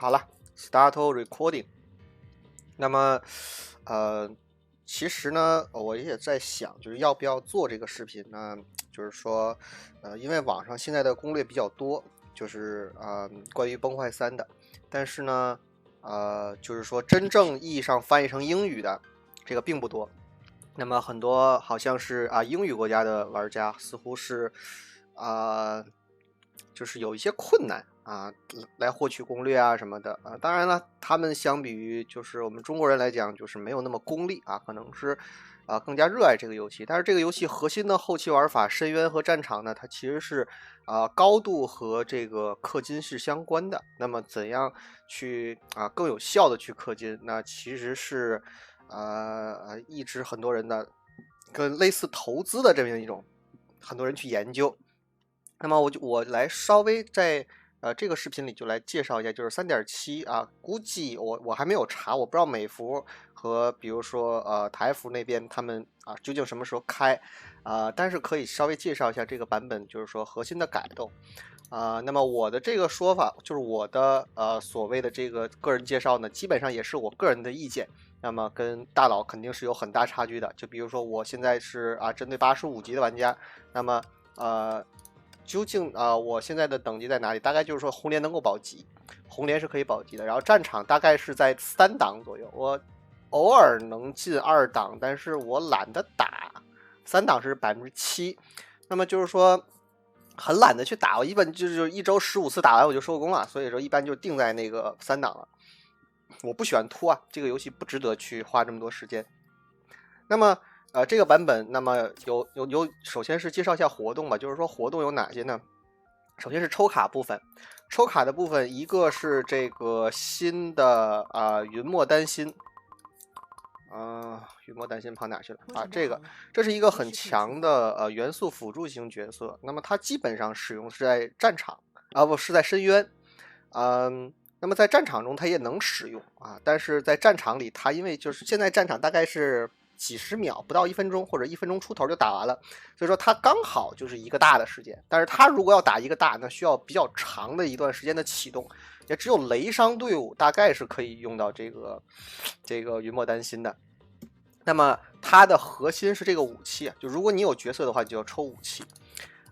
好了 ，start recording。那么，其实呢，我也在想，就是要不要做这个视频呢？就是说，因为网上现在的攻略比较多，就是关于崩坏3的，但是呢，就是说真正意义上翻译成英语的这个并不多。那么很多好像是英语国家的玩家似乎是就是有一些困难来获取攻略什么的当然了，他们相比于就是我们中国人来讲，就是没有那么功利可能是更加热爱这个游戏。但是这个游戏核心的后期玩法深渊和战场呢，它其实是高度和这个氪金是相关的。那么怎样去更有效的去氪金，那其实是一直很多人的跟类似投资的这么一种很多人去研究。那么我来稍微在这个视频里就来介绍一下，就是 3.7 估计我还没有查，我不知道美服和比如说台服那边他们究竟什么时候开但是可以稍微介绍一下这个版本，就是说核心的改动那么我的这个说法就是我的所谓的这个个人介绍呢，基本上也是我个人的意见，那么跟大佬肯定是有很大差距的。就比如说我现在是针对85级的玩家，那么究竟我现在的等级在哪里？大概就是说红莲能够保级，红莲是可以保级的，然后战场大概是在3档左右，我偶尔能进2档，但是我懒得打，3档是7%，那么就是说很懒得去打，我一般就是1周15次打完我就收工了，所以说一般就定在那个3档了。我不喜欢拖这个游戏不值得去花这么多时间。那么这个版本，那么首先是介绍一下活动吧，就是说活动有哪些呢？首先是抽卡部分，抽卡的部分一个是这个新的云墨丹心，云墨丹心跑哪去了这是一个很强的元素辅助型角色，那么它基本上使用是在战场不是在深渊，那么在战场中它也能使用但是在战场里它因为就是现在战场大概是几十秒，不到1分钟或者1分钟出头就打完了，所以说它刚好就是一个大的时间。但是它如果要打一个大，那需要比较长的一段时间的启动，也只有雷伤队伍大概是可以用到这个云墨丹心的。那么它的核心是这个武器就如果你有角色的话，你就要抽武器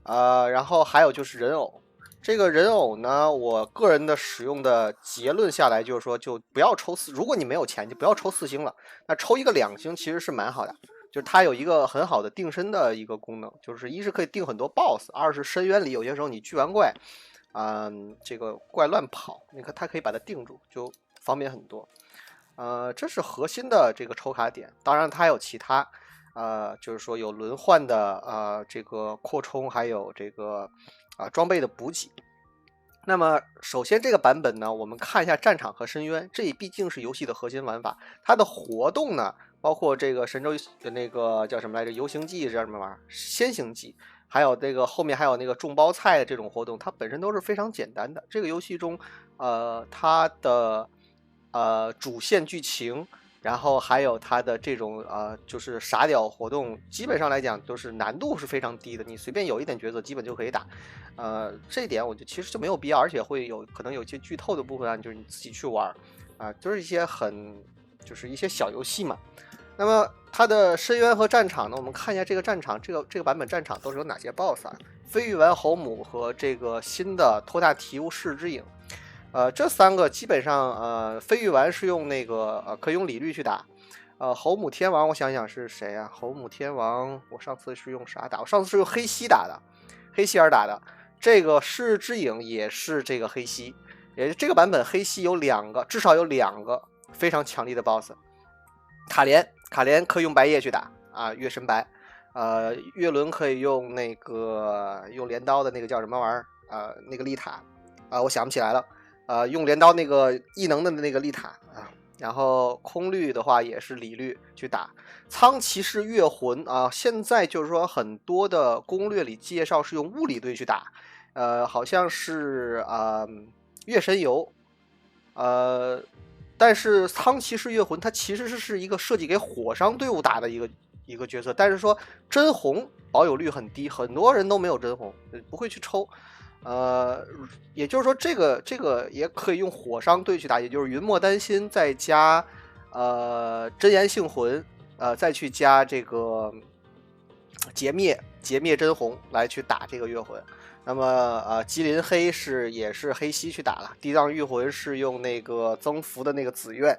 然后还有就是人偶。这个人偶呢，我个人的使用的结论下来就是说，就不要抽如果你没有钱就不要抽4星了，那抽一个2星其实是蛮好的，就是它有一个很好的定身的一个功能，就是一是可以定很多 BOSS， 二是深渊里有些时候你聚完怪这个怪乱跑，你看它可以把它定住，就方便很多。这是核心的这个抽卡点，当然它还有其他就是说有轮换的这个扩充，还有这个装备的补给。那么首先这个版本呢，我们看一下战场和深渊，这毕竟是游戏的核心玩法。它的活动呢，包括这个神州的那个叫什么来着，游行记叫什么玩意儿，先行记，还有这个后面还有那个种包菜的这种活动，它本身都是非常简单的。这个游戏中它的主线剧情，然后还有它的这种就是傻屌活动，基本上来讲都是难度是非常低的，你随便有一点角色基本就可以打。这一点我觉得其实就没有必要，而且会可能有些剧透的部分就是你自己去玩就是一些就是一些小游戏嘛。那么它的深渊和战场呢，我们看一下这个战场，这个版本战场都是有哪些 BOSS 飞玉丸侯母和这个新的托大提乌世之影。这3个基本上飞玉丸是用那个可以用李律去打。侯母天王我想想是谁侯母天王我上次是用啥打？我上次是用黑西打的，黑西尔打的。这个世之影也是这个黑西，也这个版本黑西有至少有2个非常强力的 BOSS。卡莲可以用白夜去打月神白。月轮可以用那个用镰刀的那个叫什么玩意儿那个丽塔我想不起来了。用镰刀那个异能的那个丽塔然后空律的话也是李律去打。苍骑士月魂现在就是说很多的攻略里介绍是用物理队去打，好像是月神游，但是苍骑士月魂它其实是一个设计给火伤队伍打的一个角色，但是说真红保有率很低，很多人都没有真红，不会去抽。也就是说这个也可以用火伤队去打，也就是云墨丹心再加真言杏魂，再去加这个劫灭真红来去打这个月魂。那么麒麟黑也是黑西去打了，地藏御魂是用那个增幅的那个紫苑。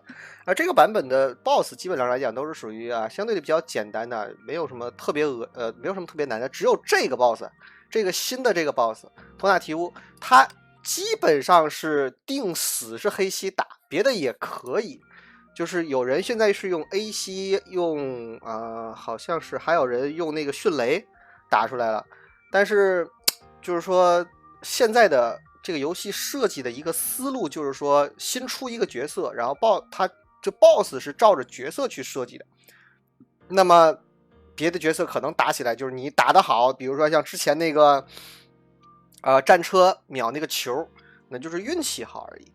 这个版本的 BOSS 基本上来讲都是属于相对的比较简单的，没有什么特别没有什么特别难的，只有这个 BOSS， 这个新的这个 BOSS 托纳提乌，他基本上是定死是黑西打，别的也可以。就是有人现在是用 A 西，用好像是还有人用那个迅雷打出来了，但是就是说现在的这个游戏设计的一个思路就是说新出一个角色，然后他这 BOSS 是照着角色去设计的，那么别的角色可能打起来就是你打得好，比如说像之前那个战车秒那个球，那就是运气好而已。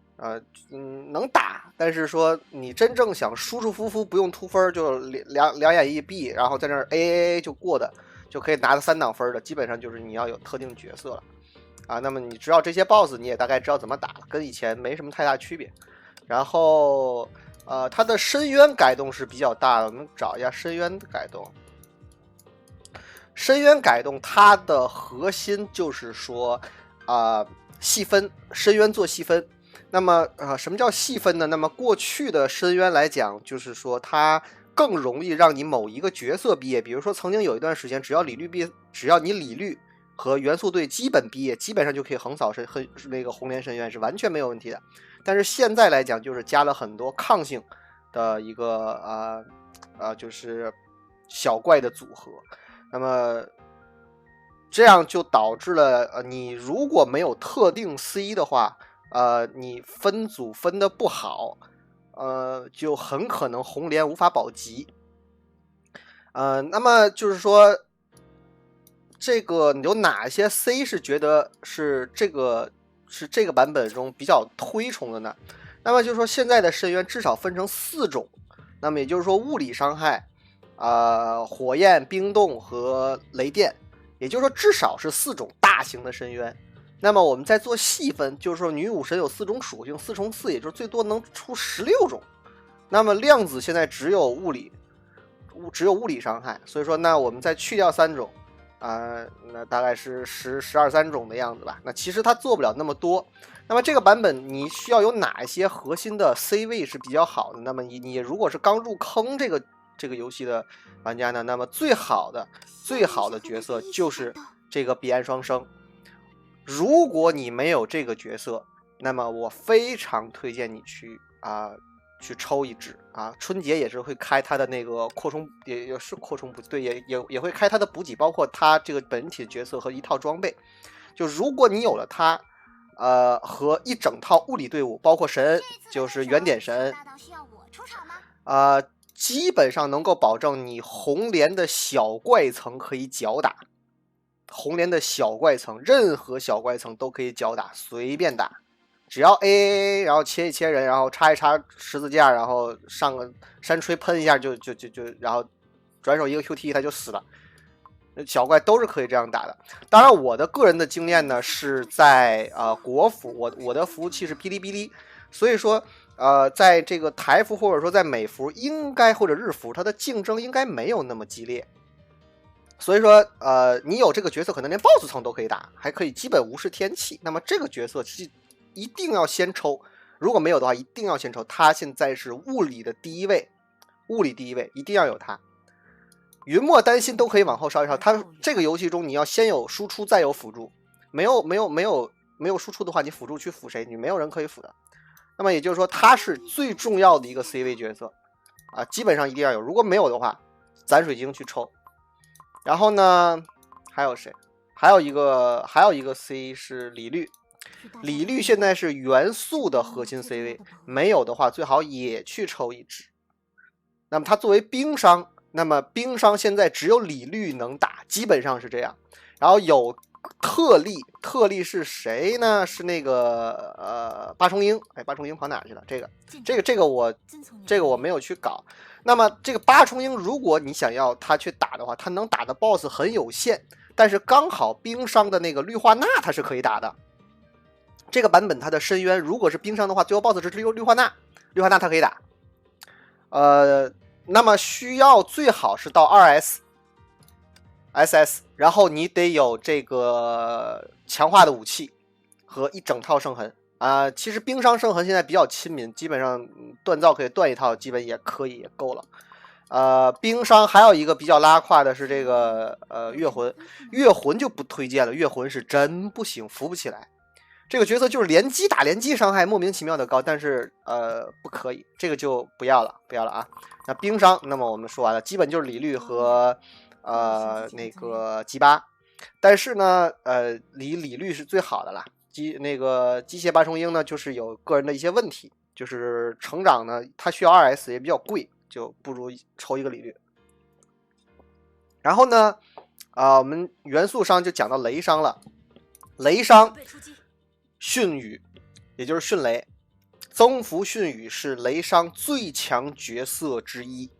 能打，但是说你真正想舒舒服服不用突分，就两眼一闭，然后在那儿 A 就过的，就可以拿个3档分的，基本上就是你要有特定角色了那么你知道这些 BOSS， 你也大概知道怎么打了，跟以前没什么太大区别。然后它的深渊改动是比较大的，我们找一下深渊的改动。深渊改动它的核心就是说细分，深渊做细分。那么什么叫细分呢？那么过去的深渊来讲，就是说它更容易让你某一个角色毕业。比如说曾经有一段时间，只要你理律和元素队基本毕业，基本上就可以横扫那个红莲深渊，是完全没有问题的。但是现在来讲，就是加了很多抗性的一个就是小怪的组合。那么这样就导致了你如果没有特定 C 的话，你分组分的不好，就很可能红莲无法保级。那么就是说，这个有哪些 C 是觉得是这个版本中比较推崇的呢？那么就是说，现在的深渊至少分成4种，那么也就是说物理伤害，火焰、冰冻和雷电，也就是说至少是4种大型的深渊。那么我们再做细分，就是说女武神有4种属性，4乘4，也就是最多能出16种。那么量子现在只有物理伤害，所以说那我们再去掉3种那大概是12、13种的样子吧。那其实它做不了那么多。那么这个版本你需要有哪一些核心的 C 位是比较好的？那么你如果是刚入坑这个游戏的玩家呢，那么最好的角色就是这个彼岸双生。如果你没有这个角色，那么我非常推荐你去抽一只春节也是会开它的那个扩充，也是扩充补对，也会开它的补给，包括它这个本体的角色和一套装备。就如果你有了它，和一整套物理队伍，包括神恩，就是原点神恩，基本上能够保证你红莲的小怪层可以脚打。红莲的小怪层，任何小怪层都可以脚打，随便打，只要 A， 然后切一切人，然后插一插十字架，然后上个山锤喷一下就，然后转手一个 QT 他就死了。小怪都是可以这样打的。当然，我的个人的经验呢是在国服，我的服务器是哔哩哔哩，所以说在这个台服或者说在美服或者日服，它的竞争应该没有那么激烈。所以说你有这个角色可能连 BOSS 层都可以打，还可以基本无视天气。那么这个角色一定要先抽，如果没有的话一定要先抽。他现在是物理第一位，一定要有他。云墨丹心都可以往后烧一烧，他这个游戏中你要先有输出再有辅助，没有输出的话，你辅助去辅谁？你没有人可以辅的。那么也就是说他是最重要的一个 C 位角色基本上一定要有，如果没有的话攒水晶去抽。然后呢，还有谁？还有一个 C 是李律，李律现在是元素的核心 C 位，没有的话最好也去抽一只。那么它作为冰伤，那么冰伤现在只有李律能打，基本上是这样。然后有特例是谁呢？是那个八重樱，八重樱跑哪去了？这个我没有去搞。那么这个八重樱，如果你想要他去打的话，他能打的 BOSS 很有限。但是刚好冰伤的那个绿化钠它是可以打的。这个版本它的深渊如果是冰伤的话，最后 BOSS 是绿化钠，绿化钠它可以打。那么需要最好是到 2SS，然后你得有这个强化的武器和一整套圣痕其实冰伤圣痕现在比较亲民，基本上锻造可以锻一套，基本也可以也够了。冰伤还有一个比较拉胯的是这个月魂，月魂就不推荐了，月魂是真不行，扶不起来。这个角色就是连击打连击伤害莫名其妙的高，但是不可以，这个就不要了啊。那冰伤，那么我们说完了，基本就是李律和那个吉巴，但是呢李律是最好的啦。那个机械八重鹰呢，就是有个人的一些问题，就是成长呢，它需要 2S 也比较贵，就不如抽一个李律。然后呢，我们元素伤就讲到雷伤了，雷伤迅雨，也就是迅雷，增幅迅雨是雷伤最强角色之一。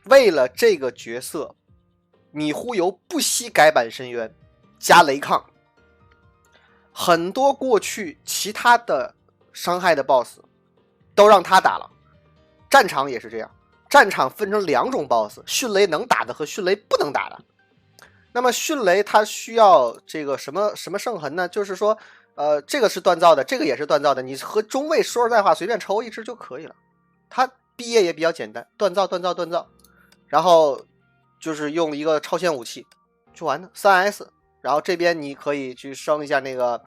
为了这个角色，米忽游不惜改版深渊加雷抗。很多过去其他的伤害的 BOSS 都让他打了，战场也是这样，战场分成2种 BOSS， 迅雷能打的和迅雷不能打的。那么迅雷它需要这个什么圣痕呢？就是说这个是锻造的，这个也是锻造的，你和中卫说实在话随便抽一只就可以了。它毕业也比较简单，锻造，然后就是用一个超限武器就完了 3S，然后这边你可以去升一下那个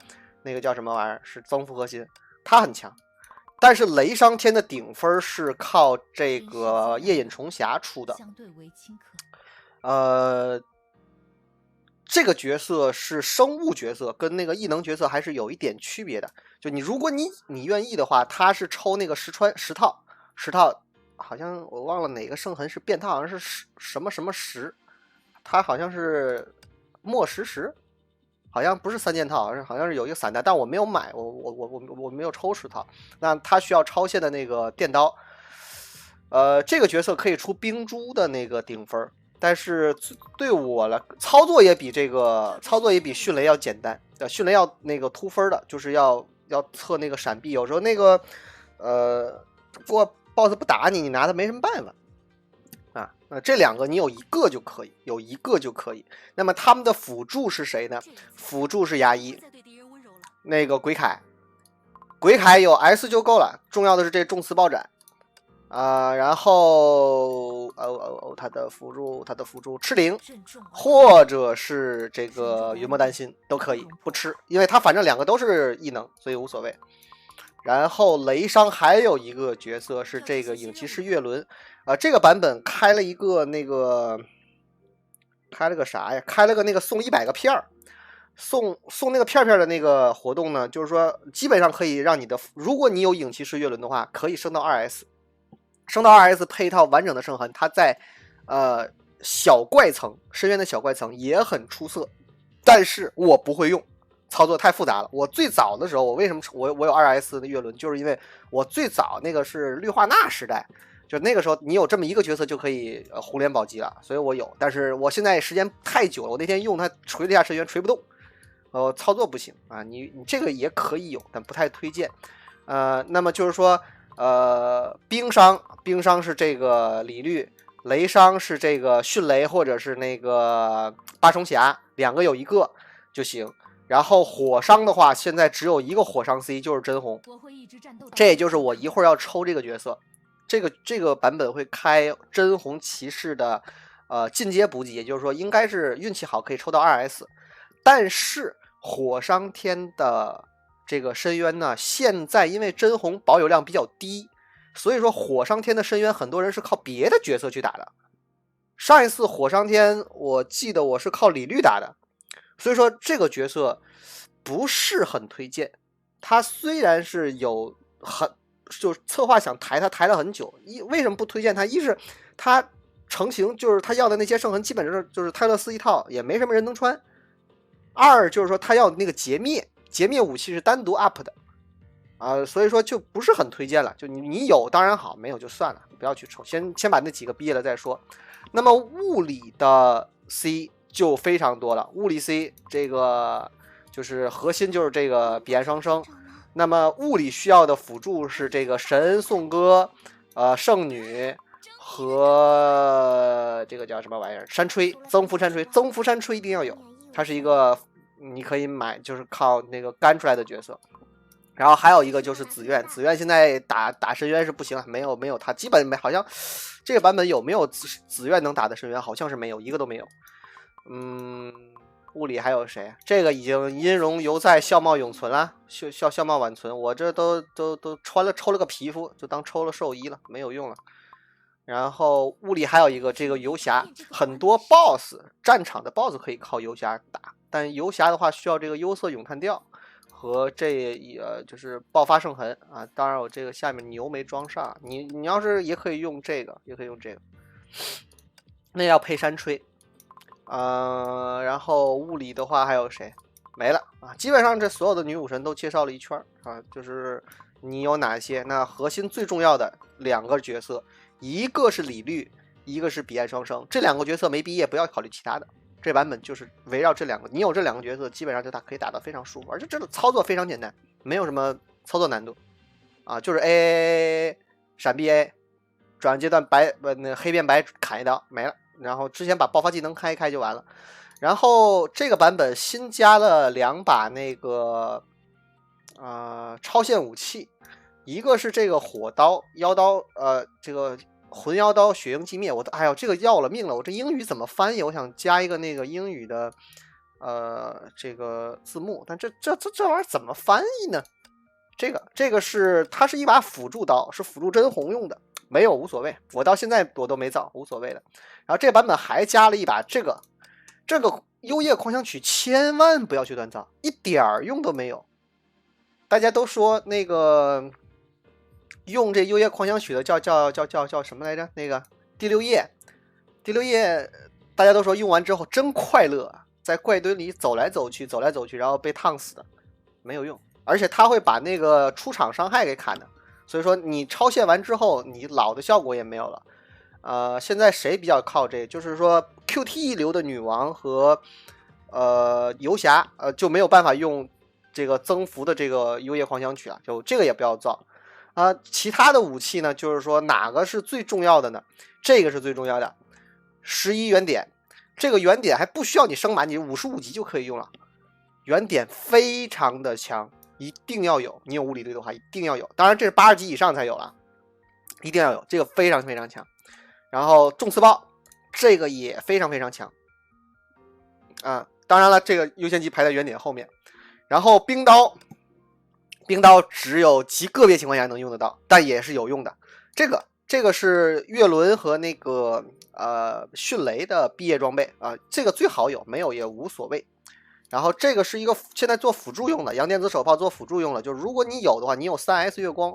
叫什么玩意儿，是增幅核心，它很强。但是雷伤天的顶分是靠这个夜隐重匣出的。这个角色是生物角色，跟那个异能角色还是有一点区别的。就如果你愿意的话，他是抽那个十套，好像我忘了哪个圣痕是变套，好像是什么石，他好像是末石，好像不是3件套，好像是有一个散弹，但我没有买，我没有抽10套。那他需要超限的那个电刀，这个角色可以出冰珠的那个顶分，但是对我来操作也比迅雷要简单，迅雷要那个突分的，就是要测那个闪避，有时候那个过 BOSS 不打你拿它没什么办法。这2个你有一个就可以，那么他们的辅助是谁呢？辅助是牙医，那个鬼铠有 S 就够了，重要的是这重刺爆斩然后他的辅助赤灵或者是这个云魔丹心都可以，不吃，因为他反正2个都是异能，所以无所谓。然后雷伤还有一个角色是这个影骑士月轮这个版本开了个啥呀？开了个那个送100个片儿，送那个片的那个活动呢，就是说基本上可以让你的，如果你有影骑士月轮的话，可以升到 2S， 升到 2S 配一套完整的圣痕，它在小怪层深渊的小怪层也很出色，但是我不会用。操作太复杂了。我最早的时候，我为什么我有 2S 的月轮，就是因为我最早那个是绿化钠时代，就那个时候你有这么一个角色就可以红莲保级了，所以我有。但是我现在时间太久了，我那天用它锤了一下深渊锤不动，操作不行啊。你这个也可以有，但不太推荐。那么就是说冰伤是这个李律，雷伤是这个迅雷或者是那个八重匣，2个有一个就行。然后火伤的话，现在只有一个火伤 C， 就是真红。这也就是我一会儿要抽这个角色，这个版本会开真红骑士的进阶补给，也就是说应该是运气好可以抽到 2S。但是火伤天的这个深渊呢，现在因为真红保有量比较低，所以说火伤天的深渊很多人是靠别的角色去打的。上一次火伤天我记得我是靠李律打的。所以说这个角色不是很推荐，他虽然是就策划想抬他抬了很久，为什么不推荐他？一是他成型，就是他要的那些圣痕基本上就是泰勒斯一套，也没什么人能穿。2就是说他要那个截灭武器是单独 up 的所以说就不是很推荐了。就你有当然好，没有就算了，不要去抽，先把那几个毕业了再说。那么物理的 C 就非常多了。物理 C 这个就是核心就是这个彼岸双生，那么物理需要的辅助是这个神颂歌、圣女和这个叫什么玩意儿山吹，增幅山吹，增幅山吹一定要有，它是一个你可以买，就是靠那个干出来的角色。然后还有一个就是紫苑，紫苑现在打深渊是不行了，没有它，基本没，好像这个版本有没有紫苑能打的深渊，好像是没有，一个都没有。物理还有谁？这个已经音容犹在，笑貌永存了，笑貌晚存。我这都抽了个皮肤，就当抽了兽医了，没有用了。然后物理还有一个这个游侠，很多 BOSS 战场的 BOSS 可以靠游侠打，但游侠的话需要这个幽色咏叹调和就是爆发圣痕啊。当然我这个下面牛没装上，你要是也可以用这个，也可以用这个，那要配山吹。然后物理的话还有谁？没了啊，基本上这所有的女武神都介绍了一圈啊，就是你有哪些？那核心最重要的2个角色，一个是李律，一个是彼岸双生，这2个角色没毕业，不要考虑其他的。这版本就是围绕这2个，你有这2个角色，基本上就可以打得非常舒服，而且这个操作非常简单，没有什么操作难度啊，就是 A 闪避 A， 转阶段黑变白砍一刀没了。然后之前把爆发技能开一开就完了。然后这个版本新加了2把那个超限武器，一个是这个火刀妖刀，这个魂妖刀血鹰寂灭，我哎呦这个要了命了，我这英语怎么翻译？我想加一个那个英语的这个字幕，但这玩意儿怎么翻译呢？这个是它是一把辅助刀，是辅助真红用的。没有无所谓，我到现在我都没造，无所谓的。然后这个版本还加了一把这个幽夜狂想曲，千万不要去锻造，一点用都没有。大家都说那个用这幽夜狂想曲的叫什么来着？那个第六页，大家都说用完之后真快乐，在怪堆里走来走去，然后被烫死的，没有用。而且他会把那个出场伤害给砍的。所以说你超限完之后，你老的效果也没有了。现在谁比较靠这？就是说 QT 流的女王和游侠，就没有办法用这个增幅的这个幽夜狂想曲了，就这个也不要造其他的武器呢，就是说哪个是最重要的呢？这个是最重要的，11原点，这个原点还不需要你升满，你55级就可以用了，原点非常的强。一定要有，你有物理队的话一定要有，当然这是80级以上才有了，一定要有，这个非常非常强。然后重刺爆这个也非常非常强当然了这个优先级排在原点后面。然后冰刀只有极个别情况下能用得到，但也是有用的。这个是月轮和那个迅雷的毕业装备这个最好有，没有也无所谓。然后这个是一个现在做辅助用的，阳电子手炮做辅助用的，就是如果你有的话，你有 3S 月光，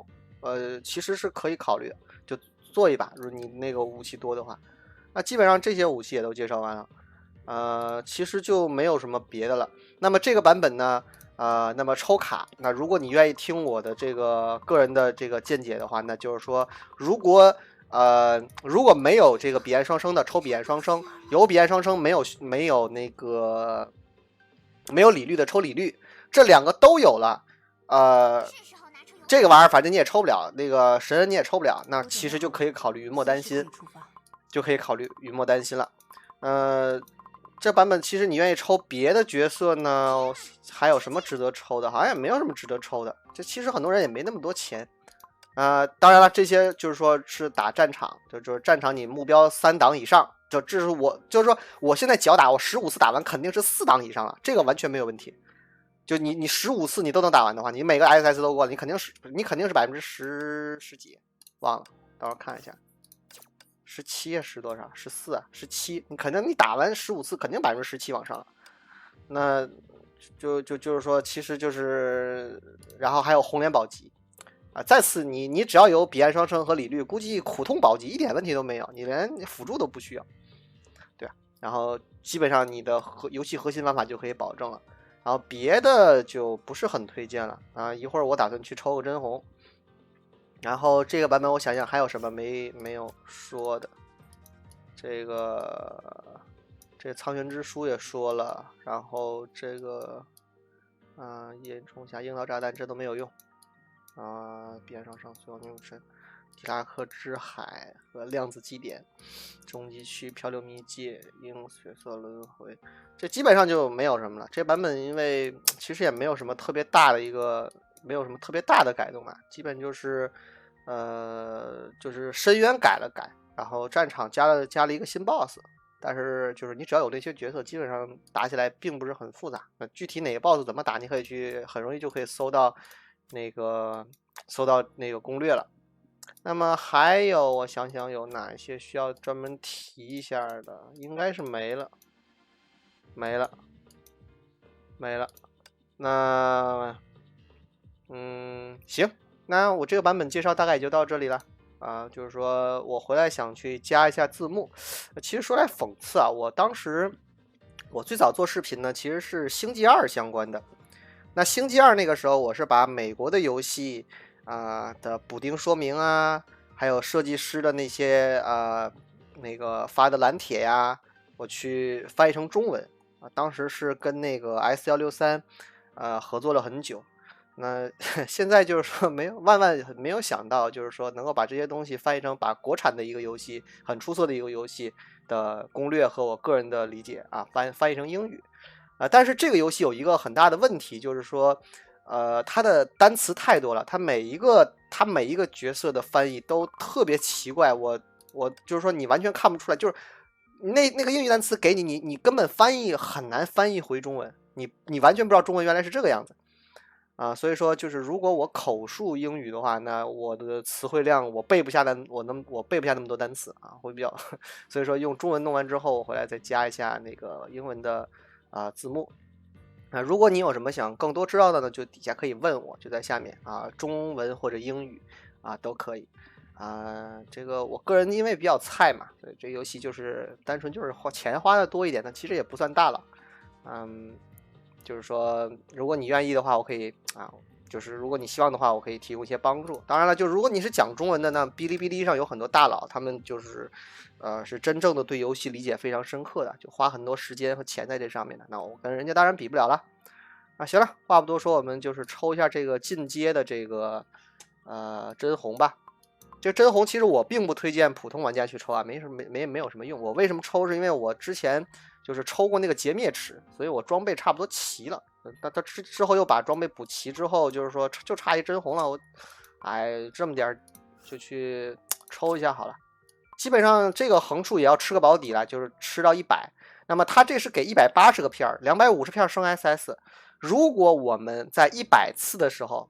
其实是可以考虑的，就做一把，如果你那个武器多的话。那基本上这些武器也都介绍完了，其实就没有什么别的了。那么这个版本呢，那么抽卡，那如果你愿意听我的这个个人的这个见解的话，那就是说，如果没有这个彼岸双生的抽彼岸双生，有彼岸双生没有那个。没有李律的抽李律，这2个都有了，这个玩意儿反正你也抽不了，那个神人你也抽不了，那其实就可以考虑云墨丹心，了。这版本其实你愿意抽别的角色呢，还有什么值得抽的？好像也没有什么值得抽的，这其实很多人也没那么多钱。当然了，这些就是说是打战场，就是战场你目标3档以上。这是就是说我现在脚打，我15次打完肯定是4档以上了，这个完全没有问题。就你15次你都能打完的话，你每个 SS 都过了，你肯定是10几，忘了，到时候看一下，17是多少？14、17，你肯定你打完15次肯定17%往上了。那就是说，其实就是，然后还有红莲宝级。再次你只要有彼岸双生和李律，估计苦痛保级一点问题都没有，你连辅助都不需要，对吧？然后基本上你的游戏核心玩法就可以保证了，然后别的就不是很推荐了一会儿我打算去抽个真红。然后这个版本我想想还有什么没有说的，这个这苍玄之书也说了，然后这个夜冲侠、樱桃炸弹这都没有用边上上随王女武神、狄拉克之海和量子基点、终极区、漂流迷界、樱血色轮回，这基本上就没有什么了。这版本因为其实也没有什么特别大的没有什么特别大的改动嘛，基本就是就是深渊改了改，然后战场加了一个新 BOSS。但是就是你只要有这些角色，基本上打起来并不是很复杂。那具体哪个 BOSS 怎么打，你可以去很容易就可以搜到那个攻略了。那么还有我想想有哪些需要专门提一下的，应该是没了。那行，那我这个版本介绍大概也就到这里了。就是说我回来想去加一下字幕。其实说来讽刺啊，我最早做视频呢，其实是星际2相关的。那星际2那个时候，我是把美国的游戏的补丁说明啊，还有设计师的那些那个发的蓝帖呀，我去翻译成中文当时是跟那个 S163合作了很久。那现在就是说万万没有想到，就是说能够把这些东西翻译成把国产的一个游戏很出色的一个游戏的攻略和我个人的理解翻译成英语但是这个游戏有一个很大的问题，就是说它的单词太多了，它每一个角色的翻译都特别奇怪，我就是说你完全看不出来，就是那个英语单词给你根本很难翻译回中文，你完全不知道中文原来是这个样子所以说就是如果我口述英语的话，那我的词汇量我背不下那么多单词会比较所以说用中文弄完之后，我回来再加一下那个英文的字幕。如果你有什么想更多知道的呢，就底下可以问我，就在下面中文或者英语都可以这个我个人因为比较菜嘛，所以这游戏就是单纯就是钱花的多一点，但其实也不算大了就是说如果你愿意的话，我可以就是如果你希望的话，我可以提供一些帮助。当然了，就如果你是讲中文的，那哔哩哔哩上有很多大佬，他们就是是真正的对游戏理解非常深刻的，就花很多时间和钱在这上面的。那我跟人家当然比不了了行了，话不多说，我们就是抽一下这个进阶的这个真红吧。这真红其实我并不推荐普通玩家去抽没有什么用。我为什么抽？是因为我之前就是抽过那个劫灭齿，所以我装备差不多齐了。他之后又把装备补齐之后，就是说就差一真红了。我这么点就去抽一下好了。基本上这个横竖也要吃个保底了，就是吃到100。那么它这是给180个片，250片升 SS。如果我们在100次的时候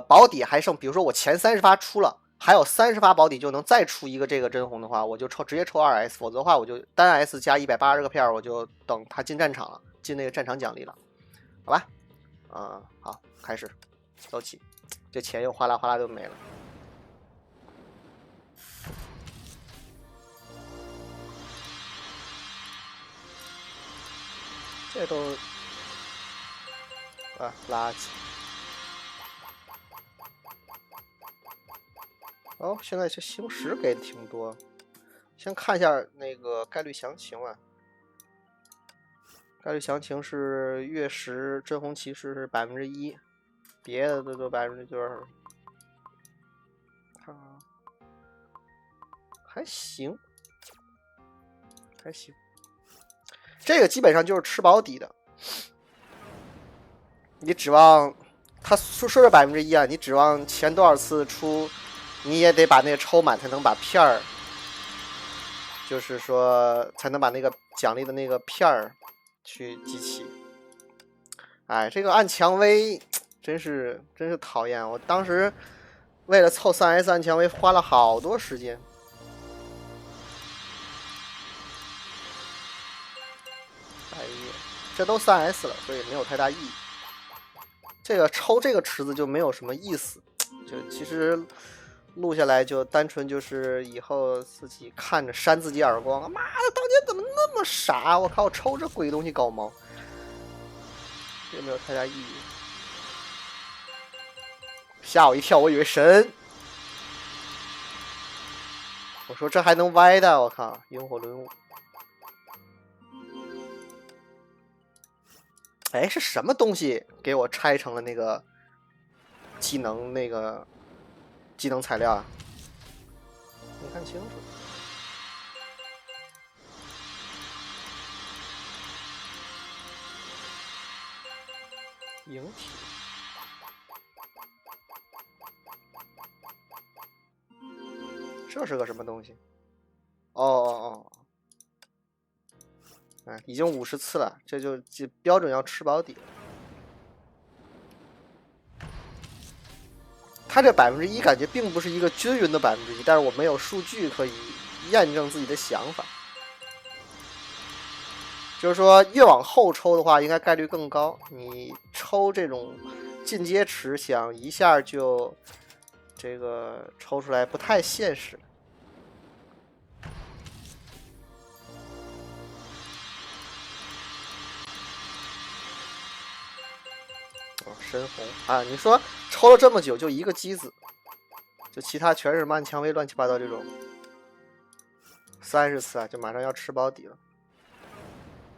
保底还剩，比如说我前30发出了，还有30发保底就能再出一个这个真红的话，我就直接抽 2S， 否则的话我就单 S 加180个片，我就等他进战场了，进那个战场奖励了，好吧？好，开始走起，这钱又哗啦哗啦就没了。这都垃圾。现在这星矢给的挺多，先看一下那个概率详情概率详情是月食真红骑士是1%，别的都90%，还行。这个基本上就是吃保底的，你指望他说是1%你指望前多少次出，你也得把那个抽满才能把片儿，就是说才能把那个奖励的那个片儿去集齐。这个暗蔷薇真是讨厌，我当时为了凑 3S 暗蔷薇花了好多时间。这都 3S 了，所以没有太大意义。这个抽这个池子就没有什么意思，就其实录下来就单纯就是以后自己看着扇自己耳光，妈的当年怎么那么傻，我靠，抽这鬼东西搞毛，这没有太大意义。吓我一跳，我以为神，我说这还能歪的，我靠，萤火轮舞哎，是什么东西给我拆成了那个技能材料啊？没看清楚。影体。这是个什么东西？哦，哎，已经50次了，这就标准要吃饱底了。它这1%感觉并不是一个均匀的1%，但是我没有数据可以验证自己的想法。就是说，越往后抽的话，应该概率更高。你抽这种进阶池，想一下就这个抽出来不太现实。深红啊！你说抽了这么久就一个机子，就其他全是漫蔷薇乱七八糟这种，30次啊，就马上要吃保底了。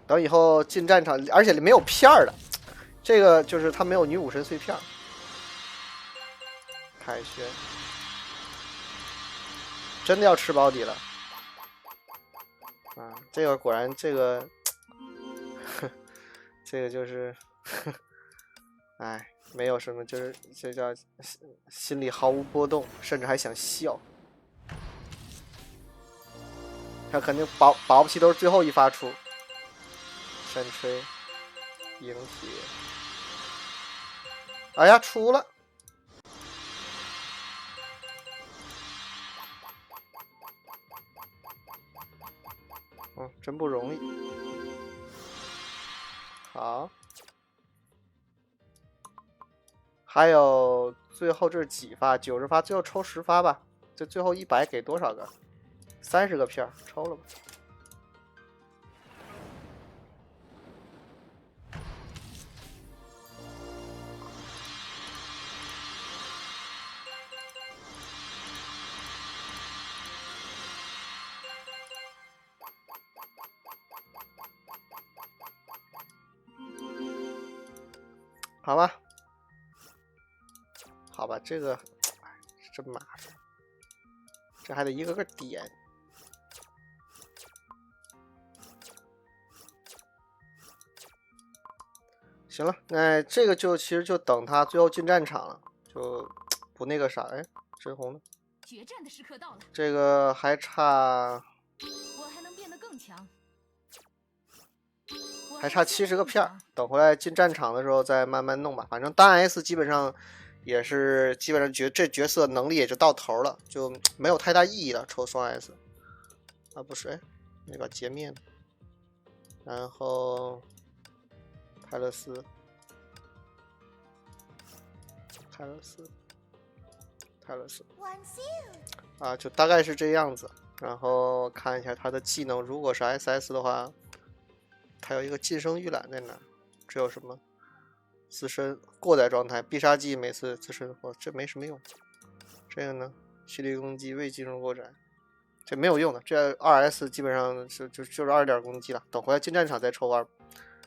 等以后进战场，而且没有片儿的，这个就是他没有女武神碎片。凯旋，真的要吃保底了啊！这个果然这个，这个就是，哎。没有什么，就是这叫心里毫无波动，甚至还想笑。他肯定保不齐都是最后一发出。山吹，影铁，哎呀，出了！真不容易。好。还有最后这是几发？90发，最后抽10发吧。这最后100给多少个？30个片，抽了吧。好吧。好吧，这个真麻烦，这还得一个个点。行了，那这个就其实就等他最后进战场了，就不那个啥。哎，深红呢？决战的时刻到了。这个还差，我还能变得更强，还差70个片，等回来进战场的时候再慢慢弄吧。反正单 S 基本上也是这角色能力也就到头了，就没有太大意义了。抽双 S 啊，不是，哎，那个截面，然后泰勒斯，啊，就大概是这样子。然后看一下他的技能，如果是 SS 的话，他有一个晋升预览在哪？这有什么？自身过载状态，必杀技每次自身这没什么用。这个呢，蓄力攻击未进入过载，这没有用的。这2S 基本上就是2点攻击了。等回来进战场再抽2，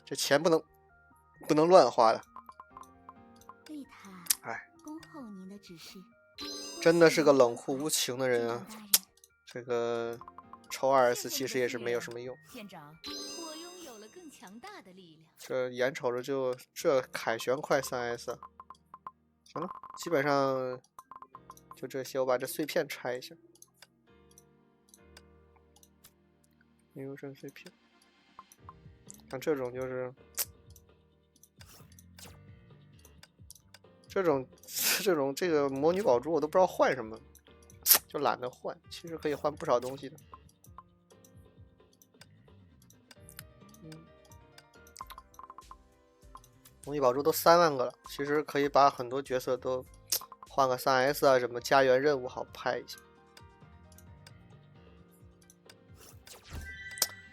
这钱不能乱花的。哎，真的是个冷酷无情的人啊！这个抽2S 其实也是没有什么用。县长，我拥有了更强大的力量。这眼瞅着就这凯旋快3S，行了，基本上就这些。我把这碎片拆一下。女武神碎片，像这种就是这个魔女宝珠，我都不知道换什么，就懒得换。其实可以换不少东西的。魔女宝珠都3万个了，其实可以把很多角色都换个3S 啊，什么家园任务好拍一下。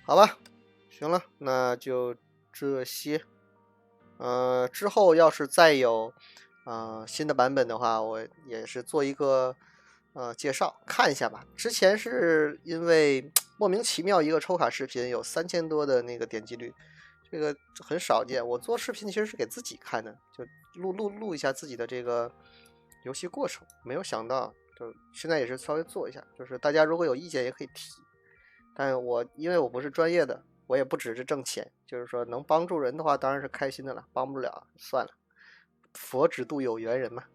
好吧，行了，那就这些。之后要是再有新的版本的话，我也是做一个介绍，看一下吧。之前是因为莫名其妙一个抽卡视频有3000多的那个点击率，这个很少见。我做视频其实是给自己看的，就录一下自己的这个游戏过程。没有想到，就现在也是稍微做一下，就是大家如果有意见也可以提。但因为我不是专业的，我也不只是挣钱，就是说能帮助人的话，当然是开心的了。帮不了算了，佛只渡有缘人嘛。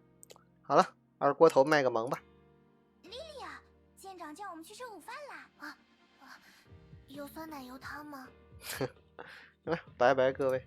好了，二锅头卖个萌吧。莉莉啊，舰长叫我们去吃午饭啦！有酸奶油汤吗？拜拜各位。